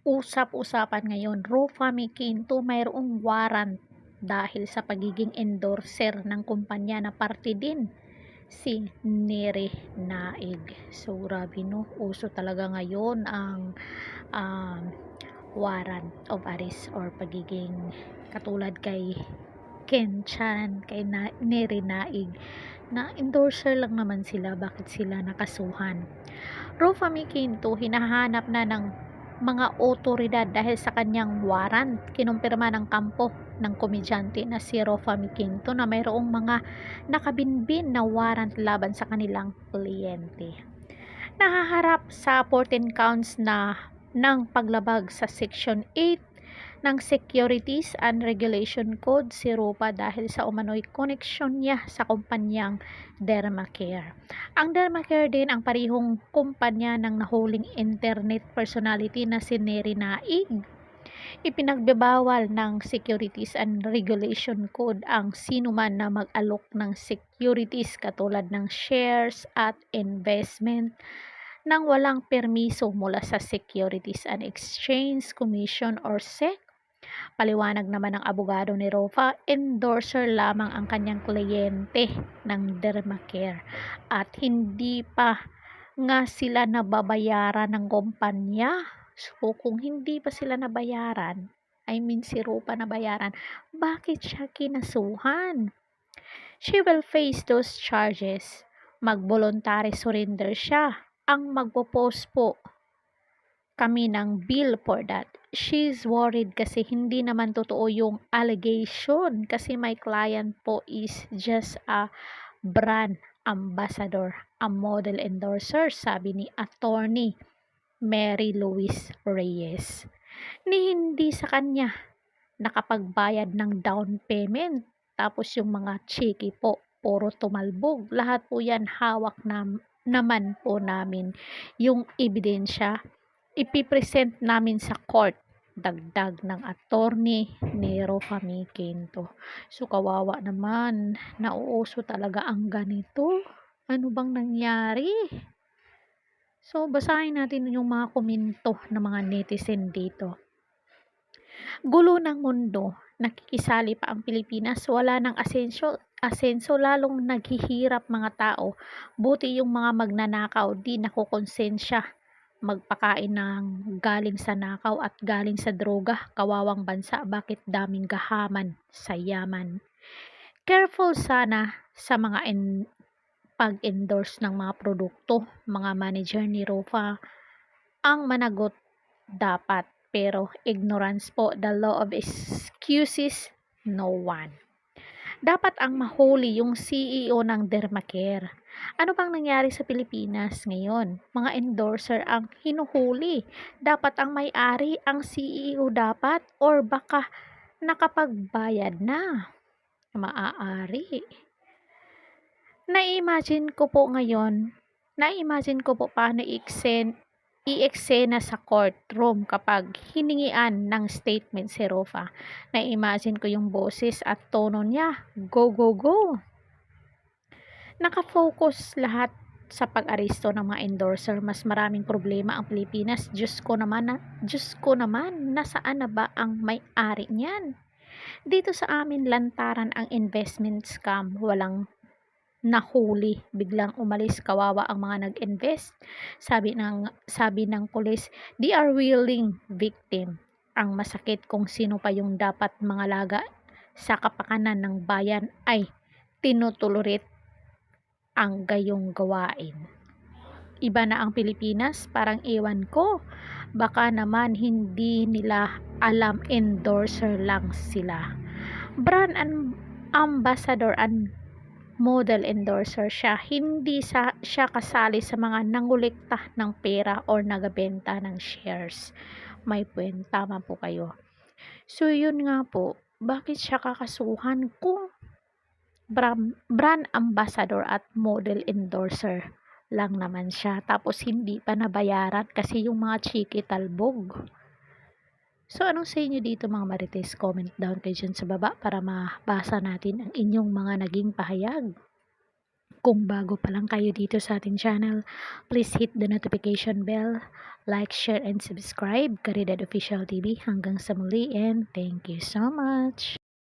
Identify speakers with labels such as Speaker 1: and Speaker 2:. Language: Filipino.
Speaker 1: Usap-usapan ngayon, Rufa Miquinto mayroong warrant dahil sa pagiging endorser ng kumpanya na parte din si Neri Naig. So grabe no, uso talaga ngayon ang um, warrant of arrest or pagiging katulad kay Ken Chan, kay Neri Naig na endorser lang naman sila, bakit sila nakasuhan? Rufa Miquinto hinahanap na ng mga otoridad dahil sa kanyang warrant. Kinumpirma ng kampo ng komedyante na si Rufa Miquinto na mayroong mga nakabinbin na warrant laban sa kanilang kliyente. Nahaharap sa 14 counts na ng paglabag sa Section 8 ng Securities and Regulation Code si Rupa dahil sa umano'y koneksyon niya sa kumpanyang Dermacare. Ang Dermacare din ang parihong kumpanya ng nahuling internet personality na si Neri Naig. Ipinagbabawal ng Securities and Regulation Code ang sinuman na mag-alok ng securities katulad ng shares at investment nang walang permiso mula sa Securities and Exchange Commission or SEC. Paliwanag naman ng abogado ni Rofa, endorser lamang ang kanyang kliyente ng Dermacare at hindi pa nga sila nababayaran ng kumpanya. So kung hindi pa sila nabayaran, si Rofa nabayaran, bakit siya kinasuhan? She will face those charges. Mag-voluntary surrender siya. Ang magpo-post po kami ng bill for that. She's worried kasi hindi naman totoo yung allegation kasi my client po is just a brand ambassador, a model endorser, sabi ni attorney Mary Louise Reyes. Ni hindi sa kanya nakapagbayad ng down payment. Tapos yung mga cheque po, puro tumalbog. Lahat po yan hawak naman po namin yung ebidensya. Ipipresent namin sa court. Dagdag ng attorney ni Rufa Miquinto. So kawawa naman, nauuso talaga ang ganito. Ano bang nangyari? So basahin natin yung mga komento ng mga netizen dito. Gulo ng mundo, nakikisali pa ang Pilipinas, wala ng asenso lalong naghihirap mga tao. Buti yung mga magnanakaw di nakukonsensya magpakain ng galing sa nakaw at galing sa droga. Kawawang bansa, bakit daming gahaman sa yaman? Careful sana sa mga pag-endorse ng mga produkto. Mga manager ni Rufa ang managot dapat, pero ignorance po, the law of excuses no one. Dapat ang mahuli yung CEO ng Dermacare. Ano bang nangyari sa Pilipinas ngayon? Mga endorser ang hinuhuli. Dapat ang may-ari, ang CEO dapat, or baka nakapagbayad na. Maaari. Na-imagine ko po paano i-eksena sa courtroom kapag hiningian ng statement si Rufa. Na-imagine ko yung boses at tono niya. Go, go, go! Nakafocus lahat sa pag-aresto ng mga endorser. Mas maraming problema ang Pilipinas. Diyos ko naman, nasaan na ba ang may-ari niyan? Dito sa amin lantaran ang investment scam. Walang nahuli, biglang umalis, kawawa ang mga nag-invest. Sabi ng pulis, they are willing victim. Ang masakit kung sino pa yung dapat mangalaga sa kapakanan ng bayan ay tinutulorit ang gayong gawain. Iba na ang Pilipinas, parang ewan ko, baka naman hindi nila alam endorser lang sila. Brand ambassador and model endorser siya, hindi siya kasali sa mga nangolekta ng pera or nagabenta ng shares. May point, tama po kayo. So yun nga po, bakit siya kakasuhan kung brand ambassador at model endorser lang naman siya, tapos hindi pa nabayaran kasi yung mga chiki talbog. So anong sa inyo dito mga marites? Comment down kayo dyan sa baba para mabasa natin ang inyong mga naging pahayag. Kung bago pa lang kayo dito sa ating channel, please hit the notification bell, like, share, and subscribe. Caridad Official TV. Hanggang sa muli and thank you so much.